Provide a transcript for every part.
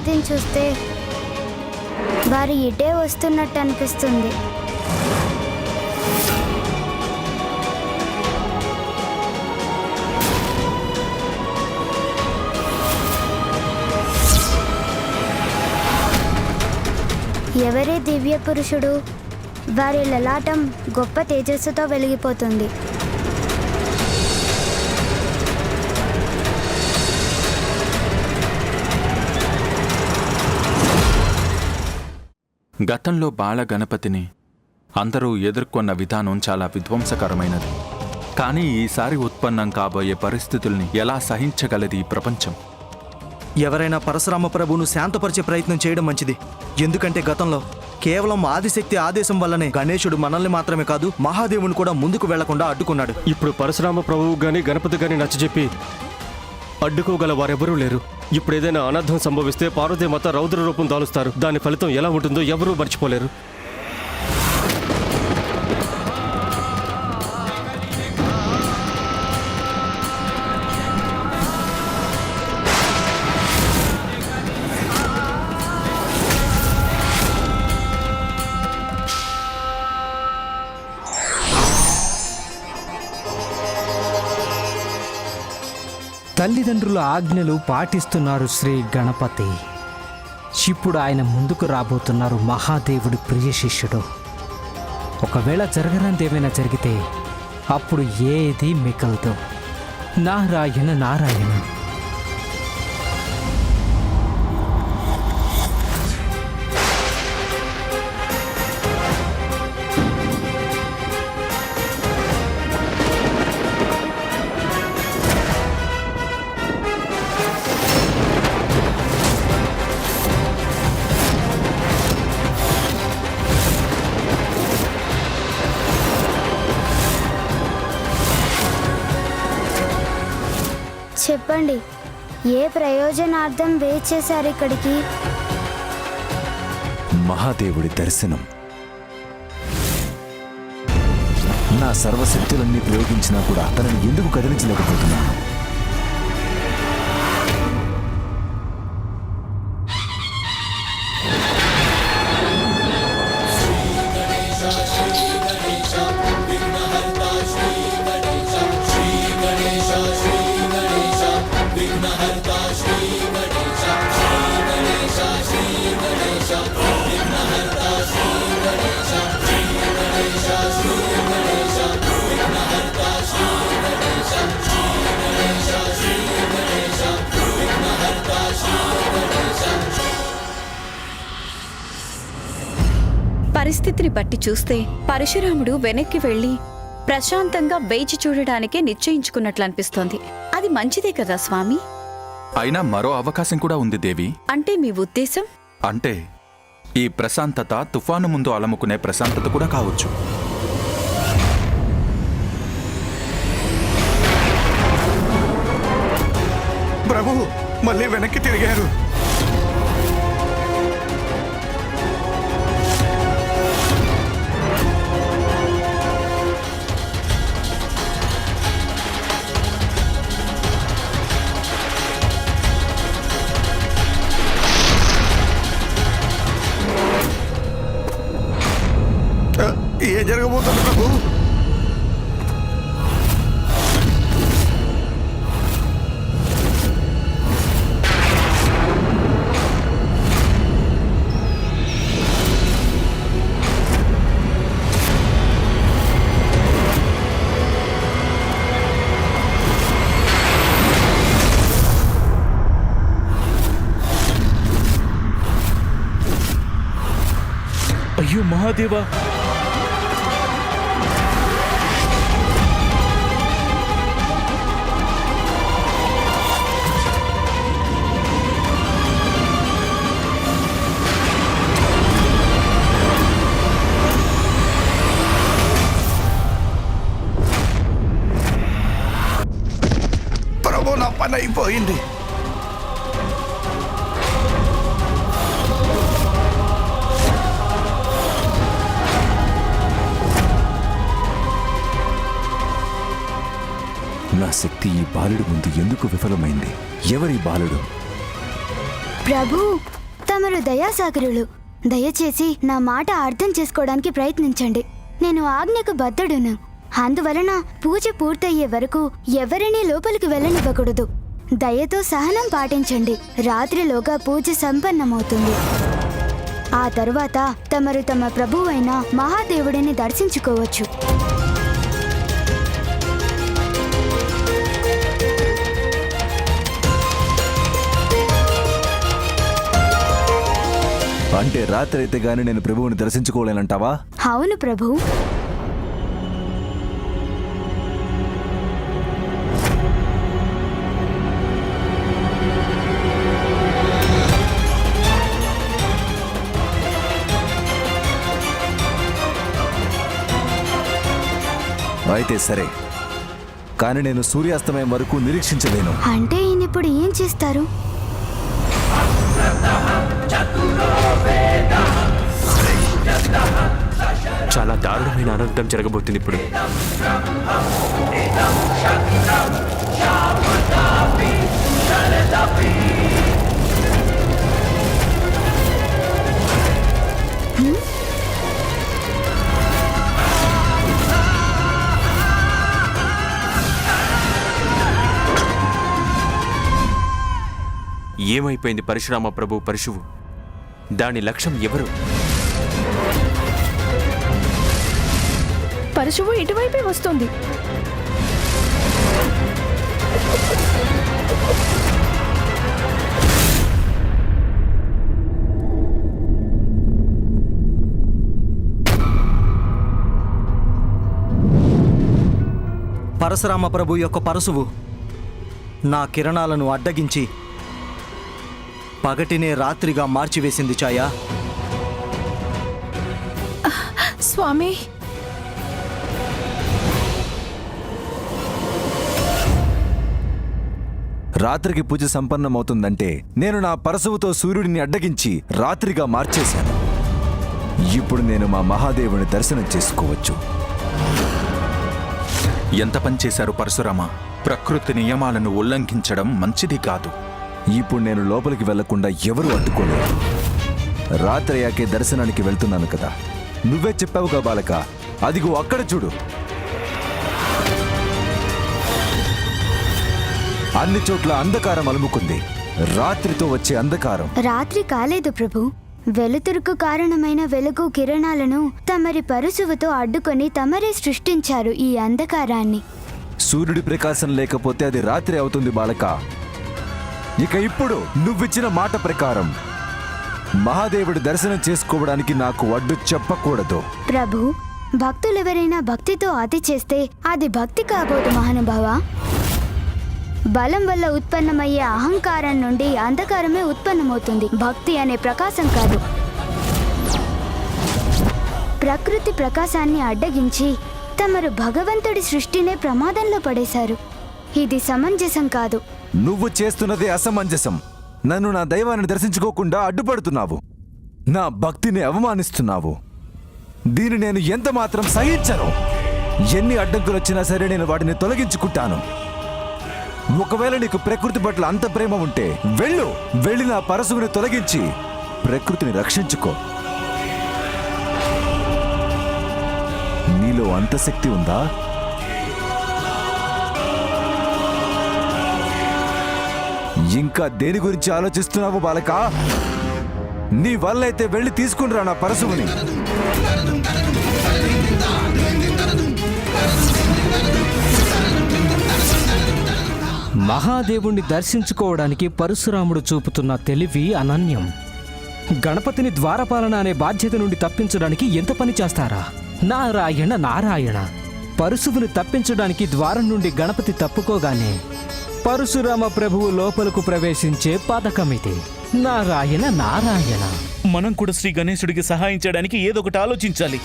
గణపతిని చూస్తే వారు ఇటే వస్తున్నట్టు అనిపిస్తుంది. ఎవరి దివ్య పురుషుడు? వారి లలాటం గొప్ప తేజస్సుతో వెలిగిపోతుంది. గతంలో బాల గణపతిని అందరూ ఎదుర్కొన్న విధానం చాలా విధ్వంసకరమైనది. కానీ ఈసారి ఉత్పన్నం కాబోయే పరిస్థితుల్ని ఎలా సహించగలది ఈ ప్రపంచం? ఎవరైనా పరశురామ ప్రభువును శాంతపరిచే ప్రయత్నం చేయడం మంచిది. ఎందుకంటే గతంలో కేవలం ఆదిశక్తి ఆదేశం వల్లనే గణేశుడు మనల్ని మాత్రమే కాదు, మహాదేవుని కూడా ముందుకు వెళ్లకుండా అడ్డుకున్నాడు. ఇప్పుడు పరశురామ ప్రభువు గాని గణపతి గాని నచ్చజెప్పి అడ్డుకోగల వారెవరూ లేరు. ఇప్పుడు ఏదైనా అనర్థం సంభవిస్తే పార్వతీమాత రౌద్ర రూపం దాలుస్తారు. దాని ఫలితం ఎలా ఉంటుందో ఎవరూ మర్చిపోలేరు. తల్లిదండ్రుల ఆజ్ఞలు పాటిస్తున్నారు శ్రీ గణపతి. ఇప్పుడు ఆయన ముందుకు రాబోతున్నారు మహాదేవుడి ప్రియ శిష్యుడు. ఒకవేళ జరగనందేమైనా జరిగితే అప్పుడు ఏది మిగలదు. నారాయణ నారాయణ. చెప్పండి, ఏ ప్రయోజనార్థం వేచేశారు ఇక్కడికి? మహాదేవుడి దర్శనం. నా సర్వశక్తులన్నీ ప్రయోగించినా కూడా అతనిని ఎందుకు కదిలించలేకపోతున్నాను? పరిస్థితిని బట్టి చూస్తే పరశురాముడు వెనక్కి వెళ్లి ప్రశాంతంగా వేచి చూడడానికే నిశ్చయించుకున్నట్లు అనిపిస్తోంది. అది మంచిదే కదా స్వామి? అయినా మరో అవకాశం కూడా ఉంది దేవి. అంటే మీ ఉద్దేశం? అంటే ఈ ప్రశాంతత తుఫాను ముందు అలముకునే ప్రశాంతత కూడా కావచ్చు. ప్రభు మళ్ళీ వెనక్కి తిరిగారు. ఏం జరగబోతుంది ప్రభు? అయ్యో మహాదేవా! ప్రభు నా పని అయిపోయింది. నా శక్తి ఈ బాలుడి ముందు ఎందుకు విఫలమైంది? ఎవరి బాలుడు? ప్రభు, తమరు దయాసాగరులు. దయచేసి నా మాట అర్థం చేసుకోవడానికి ప్రయత్నించండి. నేను ఆజ్ఞకు బద్ధుడును. అందువలన పూజ పూర్తయ్యే వరకు ఎవరినీ లోపలికి వెళ్ళనివ్వకూడదు. దయతో సహనం పాటించండి. రాత్రిలోగా పూజ సంపన్నమవుతుంది. ఆ తరువాత తమరు తమ ప్రభువైన మహాదేవుడిని దర్శించుకోవచ్చు. అంటే రాత్రి అయితే గానీ నేను ప్రభువుని దర్శించుకోలేనంటావా? అవును ప్రభు. అయితే సరే, కానీ నేను సూర్యాస్తమయం వరకు నిరీక్షించలేను. అంటే ఈయనప్పుడు ఏం చేస్తారు? చాలా దారుణమైన అనర్థం జరగబోతుంది ఇప్పుడు. ఏమైపోయింది పరశురామ ప్రభు పరశువు? దాని లక్ష్యం ఎవరు? పరశువు ఇటువైపే వస్తుంది. పరశురామ ప్రభు యొక్క పరశువు నా కిరణాలను అడ్డగించి పగటినే రాత్రిగా మార్చివేసింది ఛాయా. స్వామి, రాత్రికి పూజ సంపన్నమవుతుందంటే నేను నా పరశువుతో సూర్యుడిని అడ్డగించి రాత్రిగా మార్చేశాను. ఇప్పుడు నేను మా మహాదేవుని దర్శనం చేసుకోవచ్చు. ఎంత పని చేశారు పరశురామ? ప్రకృతి నియమాలను ఉల్లంఘించడం మంచిది కాదు. ఇప్పుడు నేను లోపలికి వెళ్లకుండా ఎవరు అడ్డుకోలేరు. రాత్రి అయ్యాకే దర్శనానికి వెళ్తున్నాను కదా. నువ్వే చెప్పావుగా బాలక, అదిగో అక్కడ చూడు. అన్ని చోట్ల అంధకారం అలుముకుంది. రాత్రితో వచ్చే అంధకారం. రాత్రి కాలేదు ప్రభు. వెలుతురుకు కారణమైన వెలుగు కిరణాలను తమరి పరశువుతో అడ్డుకొని తమరే సృష్టించారు ఈ అంధకారాన్ని. సూర్యుడి ప్రకాశం లేకపోతే అది రాత్రి అవుతుంది బాలక. ఇక ఇప్పుడు నువ్విచ్చిన మాట ప్రకారం మహాదేవుడి దర్శనం చేసుకోవడానికి నాకు అడ్డు చెప్పకూడదు. ప్రభు, భక్తులెవరైనా భక్తితో అతి చేస్తే అది భక్తి కాబోదు మహానుభావ. బలం వల్ల ఉత్పన్నమయ్యే అహంకారం నుండి అంధకారమే ఉత్పన్నమవుతుంది, భక్తి అనే ప్రకాశం కాదు. ప్రకృతి ప్రకాశాన్ని అడ్డగించి తమరు భగవంతుడి సృష్టినే ప్రమాదంలో పడేశారు. ఇది సమంజసం కాదు. నువ్వు చేస్తున్నదే అసమంజసం. నన్ను నా దైవాన్ని దర్శించుకోకుండా అడ్డుపడుతున్నావు. నా భక్తిని అవమానిస్తున్నావు. దీన్ని నేను ఎంత మాత్రం సహించను. ఎన్ని అడ్డంకులు వచ్చినా సరే నేను వాటిని తొలగించుకుంటాను. ఒకవేళ నీకు ప్రకృతి పట్ల అంత ప్రేమ ఉంటే వెళ్ళి నా పరశువుని తొలగించి ప్రకృతిని రక్షించుకో. నీలో అంత శక్తి ఉందా? ఇంకా దేని గురించి ఆలోచిస్తున్నావు బాలక? నీ వల్లైతే వెళ్ళి తీసుకునిరా నా పరశువుని. మహాదేవుణ్ణి దర్శించుకోవడానికి పరశురాముడు చూపుతున్న తెలివి అనన్యం. గణపతిని ద్వారపాలన అనే బాధ్యత నుండి తప్పించడానికి ఎంత పని చేస్తారా? నారాయణ నారాయణ. పరశువుని తప్పించడానికి ద్వారం నుండి గణపతి తప్పుకోగానే పరశురామ ప్రభువు లోపలకు ప్రవేశించే పథకమిది. నారాయణ నారాయణ. మనం కూడా శ్రీ గణేశుడికి సహాయం చేయడానికి ఏదో ఒకటి ఆలోచించాలి.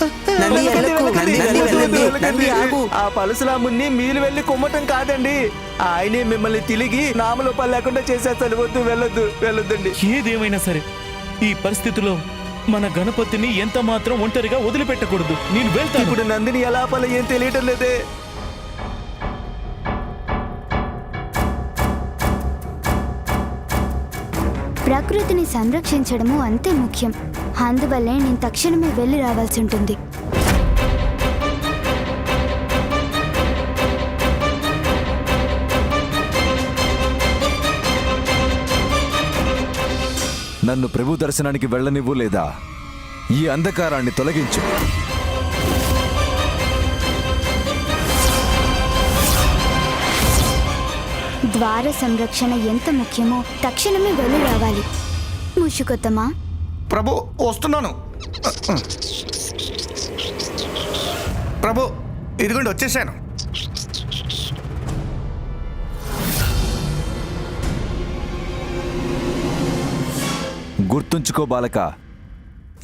ఆ పరశురాముణ్ణి మీరు వెళ్ళి కుమ్మటం కాదండి, ఆయనే మిమ్మల్ని తిరిగి నామలోపాలు లేకుండా చేసేస్తాడు. వద్దు, వెళ్ళొద్దండి. ఏదేమైనా సరే ఈ పరిస్థితిలో మన గణపతిని ఎంత మాత్రం ఒంటరిగా వదిలిపెట్టకూడదు. నేను వెళ్తాను. ఇప్పుడు నందిని ఎలా ఆపాలో ఏం తెలియటం లేదే. ప్రకృతిని సంరక్షించడము అంతే ముఖ్యం. అందువల్లే నేను తక్షణమే వెళ్ళి రావాల్సి ఉంటుంది. నన్ను ప్రభు దర్శనానికి వెళ్ళనివ్వు, లేదా ఈ అంధకారాన్ని తొలగించు. ద్వార సంరక్షణ ఎంత ముఖ్యమో తక్షణమే వెళ్ళి రావాలి. మూషికోత్తమా, ప్రభు వస్తున్నాను. ప్రభు ఇదిగోండి వచ్చేసాను. గుర్తుంచుకో బాలక,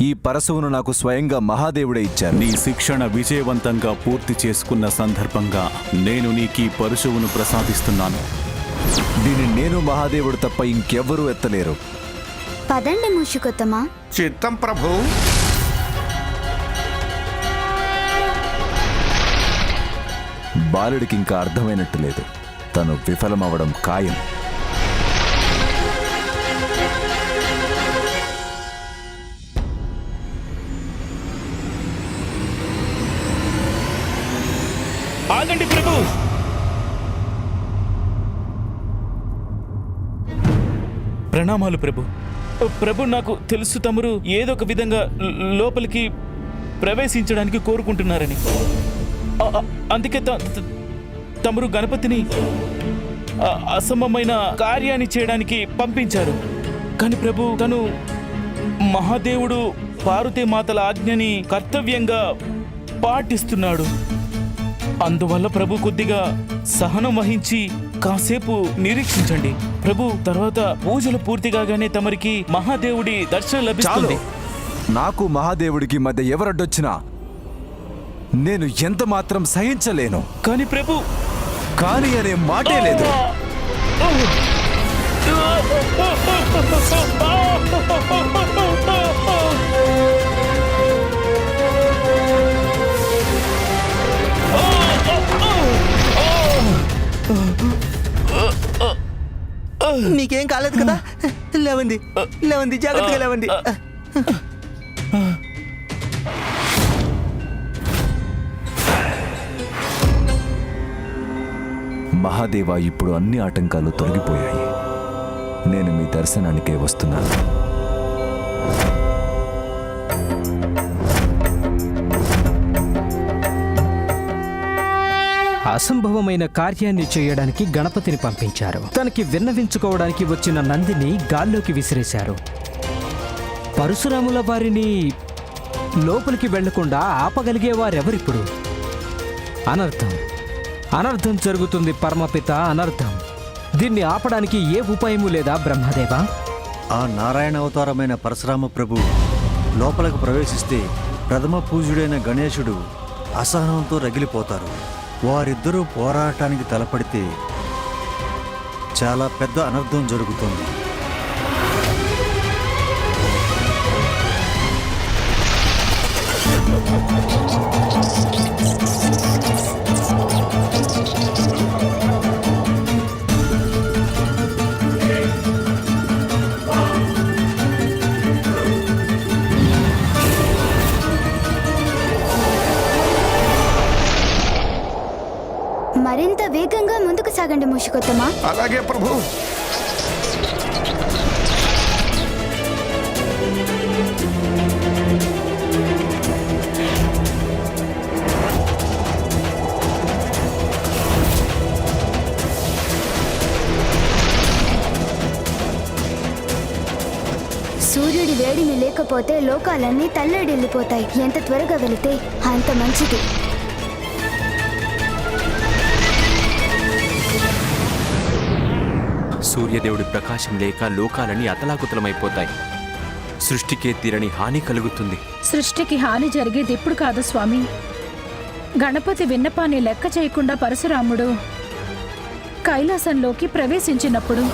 ఈ పరశువును నాకు స్వయంగా మహాదేవుడే ఇచ్చారు. నీ శిక్షణ విజయవంతంగా పూర్తి చేసుకున్న సందర్భంగా నేను నీకీ పరశువును ప్రసాదిస్తున్నాను. దీన్ని నేను మహాదేవుడు తప్ప ఇంకెవ్వరూ ఎత్తలేరు. పదండి మూషికోత్తమా. చిత్తం ప్రభు. బాలుడికి ఇంకా అర్థమైనట్టు లేదు. తను విఫలమవడం ఖాయం. ఆగండి ప్రభు. ప్రణామాలు ప్రభు. ప్రభు, నాకు తెలుసు తమరు ఏదో ఒక విధంగా లోపలికి ప్రవేశించడానికి కోరుకుంటున్నారని. అందుకే తమరు గణపతిని అసమమైన కార్యాన్ని చేయడానికి పంపించారు. కానీ ప్రభు, తను మహాదేవుడు పార్వతీ మాతల ఆజ్ఞని కర్తవ్యంగా పాటిస్తున్నాడు. అందువల్ల ప్రభు కొద్దిగా సహనం వహించి కాసేపు నిరీక్షించండి ప్రభు. తర్వాత పూజలు పూర్తి కాగానే తమరికి మహాదేవుడి దర్శనం లభిస్తుంది. నాకు మహాదేవుడికి మధ్య ఎవరడ్డొచ్చినా నేను ఎంత మాత్రం సహించలేను. కానీ ప్రభు, కానీ అనే మాటే లేదు. నీకేం కాలేదు కదా? లేవండి, లేవండి, జాగ్రత్తగా లేవండి. మహాదేవ, ఇప్పుడు అన్ని ఆటంకాలు తొలగిపోయాయి. నేను మీ దర్శనానికే వస్తున్నాను. అసంభవమైన కార్యాన్ని చేయడానికి గణపతిని పంపించారు. తనకి విన్నవించుకోవడానికి వచ్చిన నందిని గాల్లోకి విసిరేశారు. పరశురాముల వారిని లోపలికి వెళ్లకుండా ఆపగలిగేవారెవరిప్పుడు? అనర్థం, అనర్థం జరుగుతుంది పరమపిత, అనర్థం. దీన్ని ఆపడానికి ఏ ఉపాయము లేదా బ్రహ్మదేవా? ఆ నారాయణ అవతారమైన పరశురామ ప్రభు లోపలికి ప్రవేశిస్తే ప్రథమ పూజ్యుడైన గణేశుడు అసహనంతో రగిలిపోతారు. వారిద్దరూ పోరాటానికి తలపడితే చాలా పెద్ద అనర్థం జరుగుతుంది. మరింత వేగంగా ముందుకు సాగండి మూషికోత్తమా. అలాగే ప్రభు. సూర్యుడి వేడిని లేకపోతే లోకాలన్నీ తల్లడిల్లిపోతాయి. ఎంత త్వరగా వెళితే అంత మంచిది. సూర్యదేవుడి ప్రకాశం లేక లోకాలని అతలాకుతలమైపోతాయి. సృష్టికే తీరని హాని కలుగుతుంది. సృష్టికి హాని జరిగేది ఇప్పుడు కాదు స్వామి. గణపతి విన్నపాన్ని లెక్క చేయకుండా పరశురాముడు కైలాసంలోకి ప్రవేశించినప్పుడు